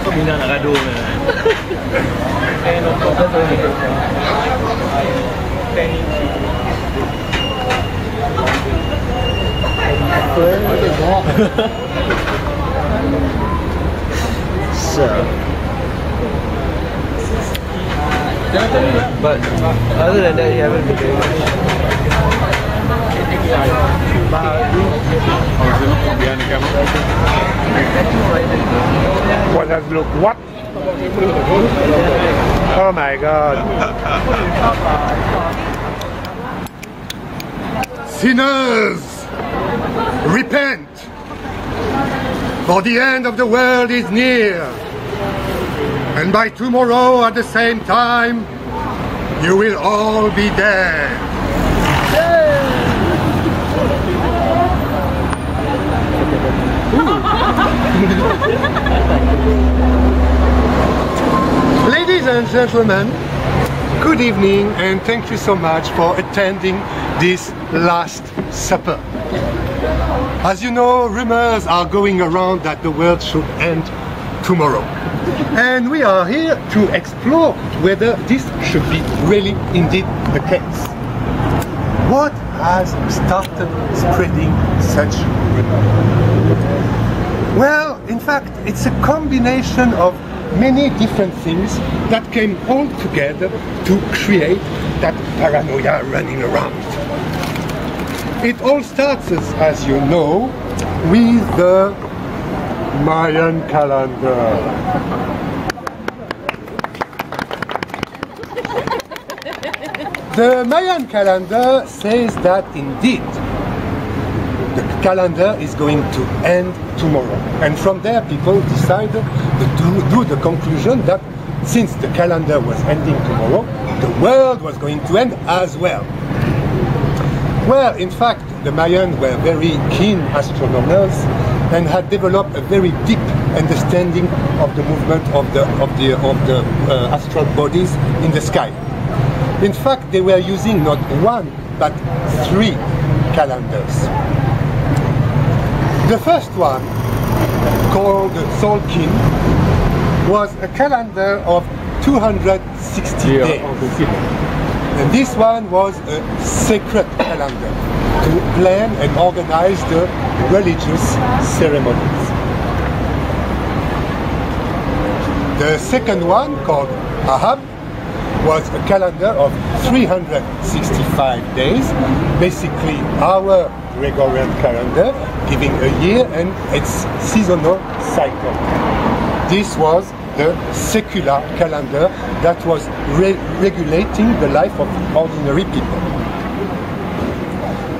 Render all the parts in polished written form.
Bina nak gaduh ni. So, but other than that, you haven't been doing much. Behind the camera. What does look what? Oh my God. Sinners, repent, for the end of the world is near. And by tomorrow at the same time, you will all be dead. Ladies and gentlemen, good evening and thank you so much for attending this Last Supper. As you know, rumors are going around that the world should end tomorrow. And we are here to explore whether this should be really indeed the case. What has started spreading such rumors? Well, in fact, it's a combination of many different things that came all together to create that paranoia running around. It all starts, as you know, with the Mayan calendar. The Mayan calendar says that indeed the calendar is going to end tomorrow. And from there people decided to do the conclusion that since the calendar was ending tomorrow, the world was going to end as well. Well, in fact, the Mayans were very keen astronomers and had developed a very deep understanding of the movement of the astral bodies in the sky. In fact, they were using not one, but 3 calendars. The first one, called Tzolkin, was a calendar of 260 days. And this one was a sacred calendar to plan and organize the religious ceremonies. The second one, called Ahab, was a calendar of 365 days, basically our Gregorian calendar, giving a year and its seasonal cycle. This was the secular calendar that was regulating the life of ordinary people.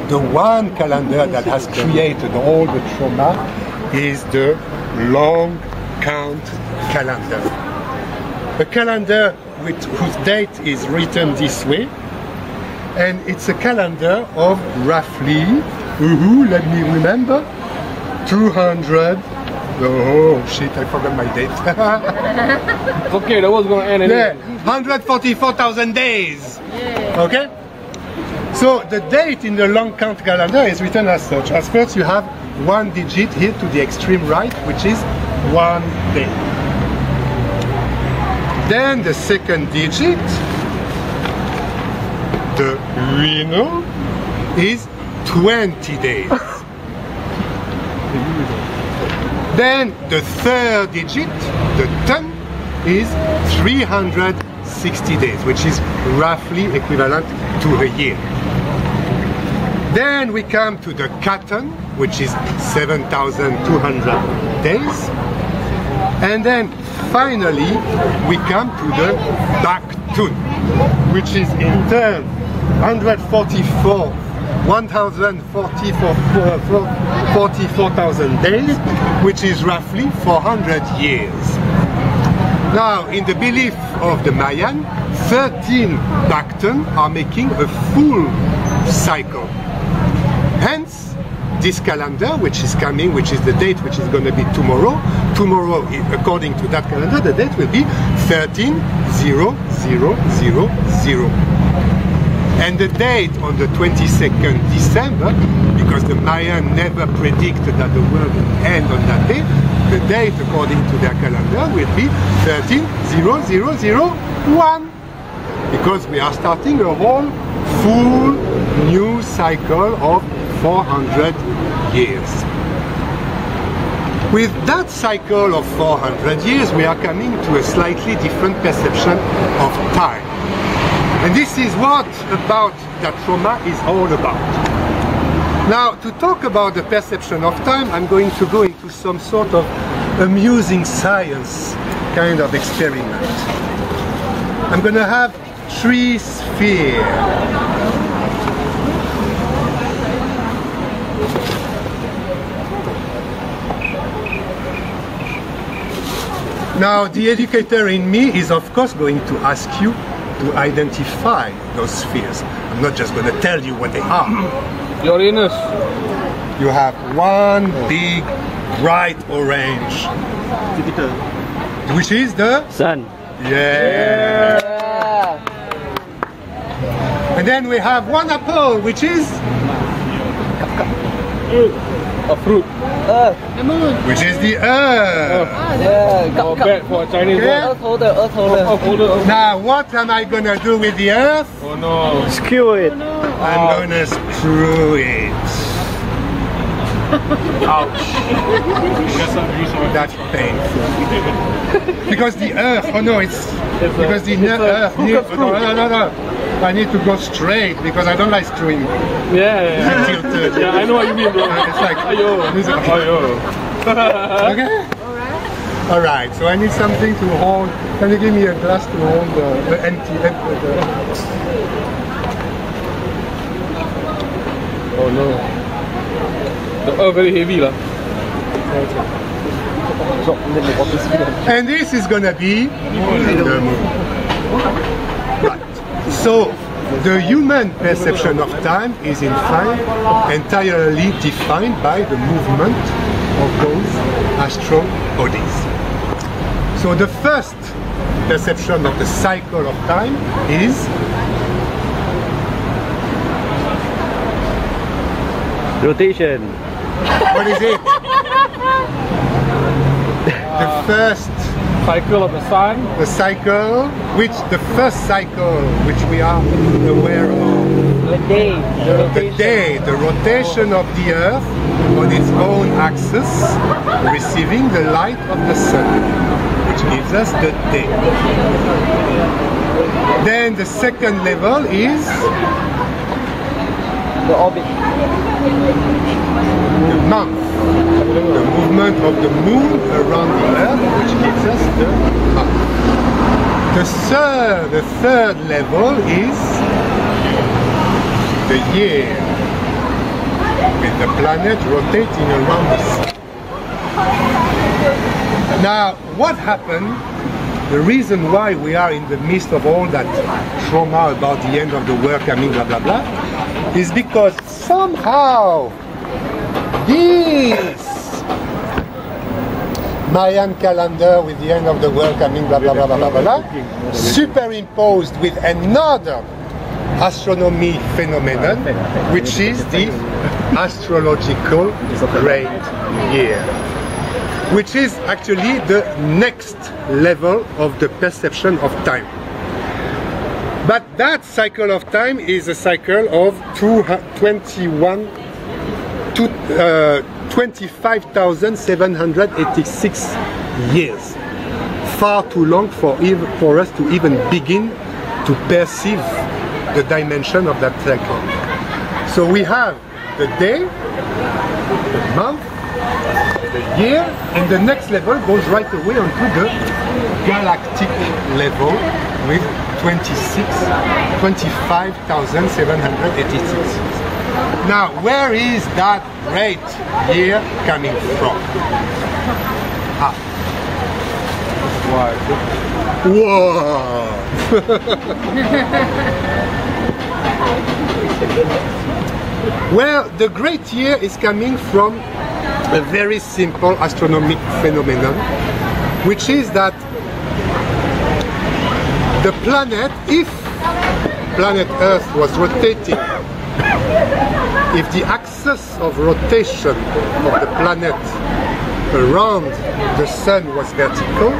The one calendar that has created all the trauma is the long count calendar. A calendar whose date is written this way, and it's a calendar of roughly, let me remember, 200. Oh shit, I forgot my date. Okay, that was going to end in 144,000 days. Yeah. Okay? So the date in the long count calendar is written as such. As first you have 1 digit here to the extreme right, which is 1 day. Then the second digit, the Rhino, is 20 days. Then the third digit, the Ton, is 360 days, which is roughly equivalent to a year. Then we come to the Katon, which is 7,200 days. And then finally we come to the Baktun, which is in turn 144,000 days, which is roughly 400 years. Now, in the belief of the Mayan, 13 Baktun are making a full cycle. Hence, this calendar, which is coming, which is the date which is going to be tomorrow. Tomorrow, according to that calendar, the date will be 13/0000. And the date on the 22nd December, because the Mayan never predicted that the world would end on that day, the date according to their calendar will be 13,001. Because we are starting a whole full new cycle of 400 years. With that cycle of 400 years, we are coming to a slightly different perception of time. And this is what about that Troma is all about. Now, to talk about the perception of time, I'm going to go into some sort of amusing science kind of experiment. I'm going to have 3 spheres. Now, the educator in me is of course going to ask you to identify those spheres. I'm not just going to tell you what they are. Uranus. You have one big bright orange, which is the Sun. yeah. And then we have one apple, which is A fruit. The moon. which is the earth. Or bad for a Chinese Yeah. word. Earth holder, earth holder. Oh, holder. Now, what am I gonna do with the earth? Oh no. Skew it. I'm gonna screw it. That's painful. Because the earth, oh no, it's because the earth needs, no. I need to go straight because I don't like screwing Yeah. tilted. Yeah, I know what you mean, bro. It's like, Ayo. Ayo. okay? Alright, so I need something to hold. Can you give me a glass to hold the empty head? Oh no. The earth very heavy lah. And this is gonna be the moon. Right. So the human perception of time is in fact entirely defined by the movement of those astral bodies. So the first perception of the cycle of time is Rotation. what is it? The first Cycle of the sun. the cycle, the first cycle which we are aware of. The day. The rotation of the earth on its own axis, receiving the light of the sun, which gives us the day. Then the second level is The orbit. the month, the movement of the moon around the earth, which gives us the month. The third level is the year, with the planet rotating around the sun. Now, what happened? The reason why we are in the midst of all that trauma about the end of the world coming, blah blah blah, is because somehow this Mayan calendar with the end of the world coming, blah blah blah blah blah blah, superimposed with another astronomy phenomenon, which is the astrological great year, which is actually the next level of the perception of time. But that cycle of time is a cycle of 25,786 years. Far too long for us to even begin to perceive the dimension of that cycle. So we have the day, the month, the year, and the next level goes right away onto the galactic level with 25,786. Now, where is that great year coming from? Whoa! Well, the great year is coming from a very simple astronomic phenomenon, which is that the planet, if planet Earth was rotating, if the axis of rotation of the planet around the sun was vertical,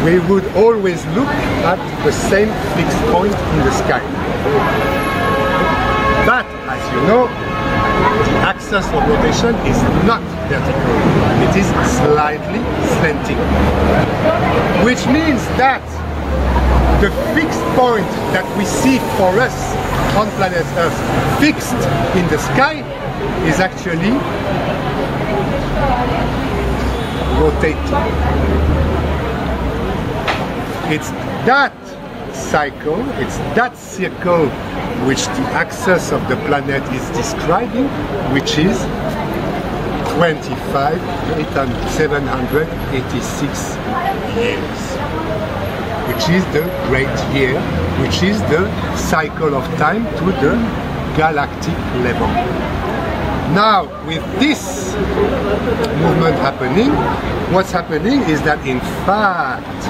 we would always look at the same fixed point in the sky. But, as you know, the axis of rotation is not vertical, it is slightly slanting. Which means that the fixed point that we see for us on planet Earth, fixed in the sky, is actually rotating. It's that cycle, it's that circle which the axis of the planet is describing, which is 25,786 years, which is the great year, which is the cycle of time to the galactic level. Now, with this movement happening, what's happening is that in fact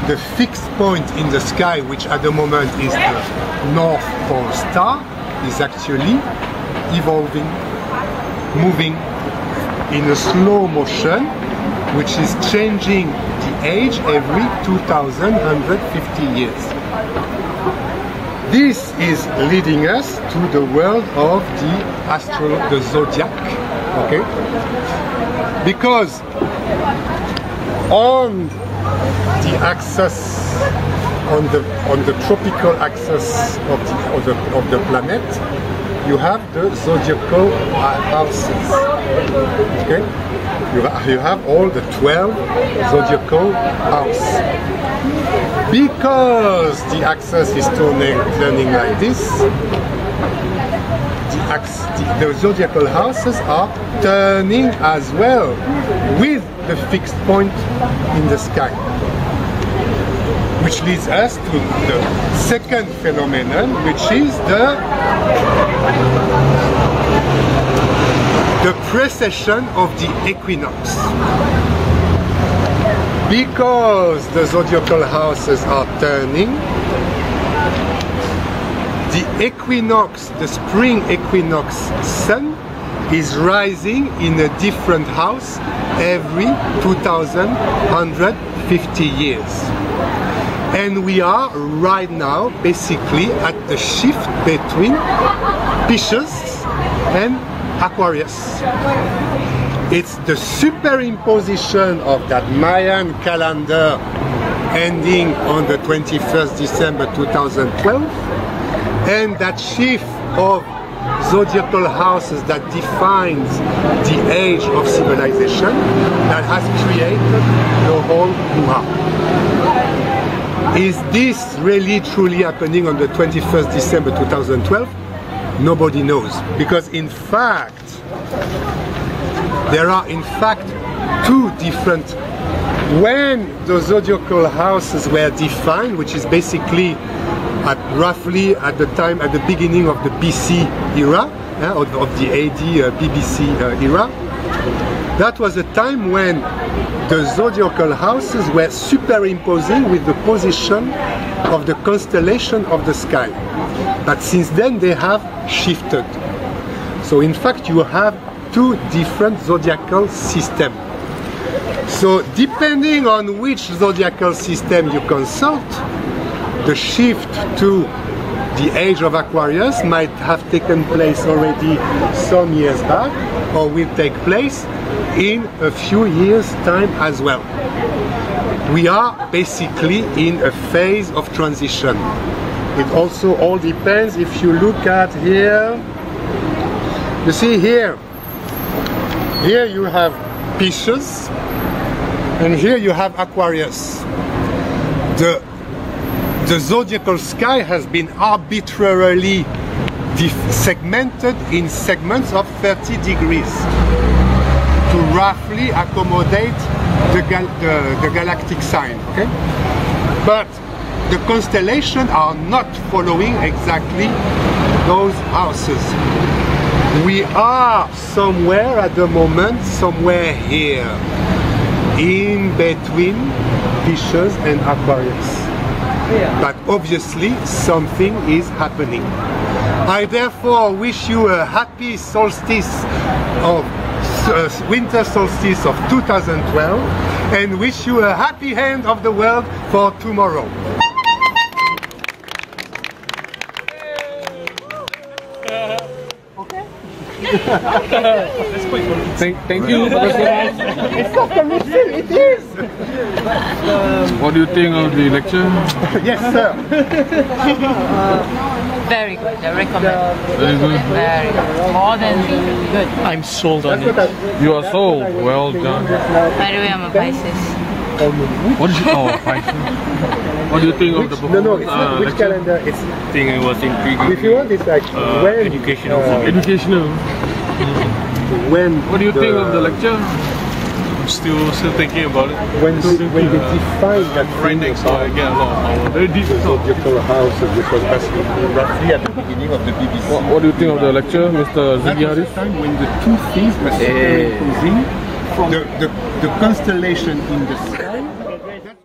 the fixed point in the sky, which at the moment is the North Pole star, is actually evolving, moving in a slow motion, which is changing the age every 2,150 years. This is leading us to the world of the zodiac, okay? Because on the axis, on the tropical axis of the planet, you have the zodiacal houses. Okay, you have all the 12 zodiacal houses. Because the axis is turning like this, the zodiacal houses are turning as well with the fixed point in the sky. Which leads us to the second phenomenon, which is the precession of the equinox. Because the zodiacal houses are turning, the equinox, the spring equinox sun, is rising in a different house every 2,150 years. And we are right now basically at the shift between Pisces and Aquarius. It's the superimposition of that Mayan calendar ending on the 21st December 2012 and that shift of zodiacal houses that defines the age of civilization that has created the whole hoo-ha. Is this really truly happening on the 21st December 2012? Nobody knows, because in fact there are in fact two different, when the zodiacal houses were defined, which is basically roughly at the time, at the beginning of the BC era, of the AD BBC era, that was a time when the zodiacal houses were superimposing with the position of the constellation of the sky. But since then they have shifted. So in fact you have two different zodiacal systems. So depending on which zodiacal system you consult, the shift to the age of Aquarius might have taken place already some years back, or will take place in a few years' time as well. We are basically in a phase of transition. It also all depends if you look at here. You see here you have Pisces, and here you have Aquarius. The zodiacal sky has been arbitrarily segmented in segments of 30 degrees to roughly accommodate the galactic sign. Okay? But the constellations are not following exactly those houses. We are somewhere at the moment, somewhere here, in between Pisces and Aquarius. but obviously something is happening. I therefore wish you a happy solstice of winter solstice of 2012 and wish you a happy end of the world for tomorrow. Thank you. It's not commission, it is! What do you think of the lecture? Yes, sir. Very good, I recommend. Very good. Very good. More than good. I'm sold on it. You are so well done. By the way, I'm a Pisces. What is Pisces? What do you think of the No, no, performance? it's not which lecture? calendar. It's, I think it was intriguing. if you want, it's like when educational. Educational. when What do you think of the the lecture? I'm still thinking about it. when they define that Right next door, I get a lot of power. Very deep. zodiacal house, which was basically roughly at the beginning of the BBC. What do you think of the lecture, Mr. That Ziggy was the Haris? time when the two things were superimposing from the constellation in the sky.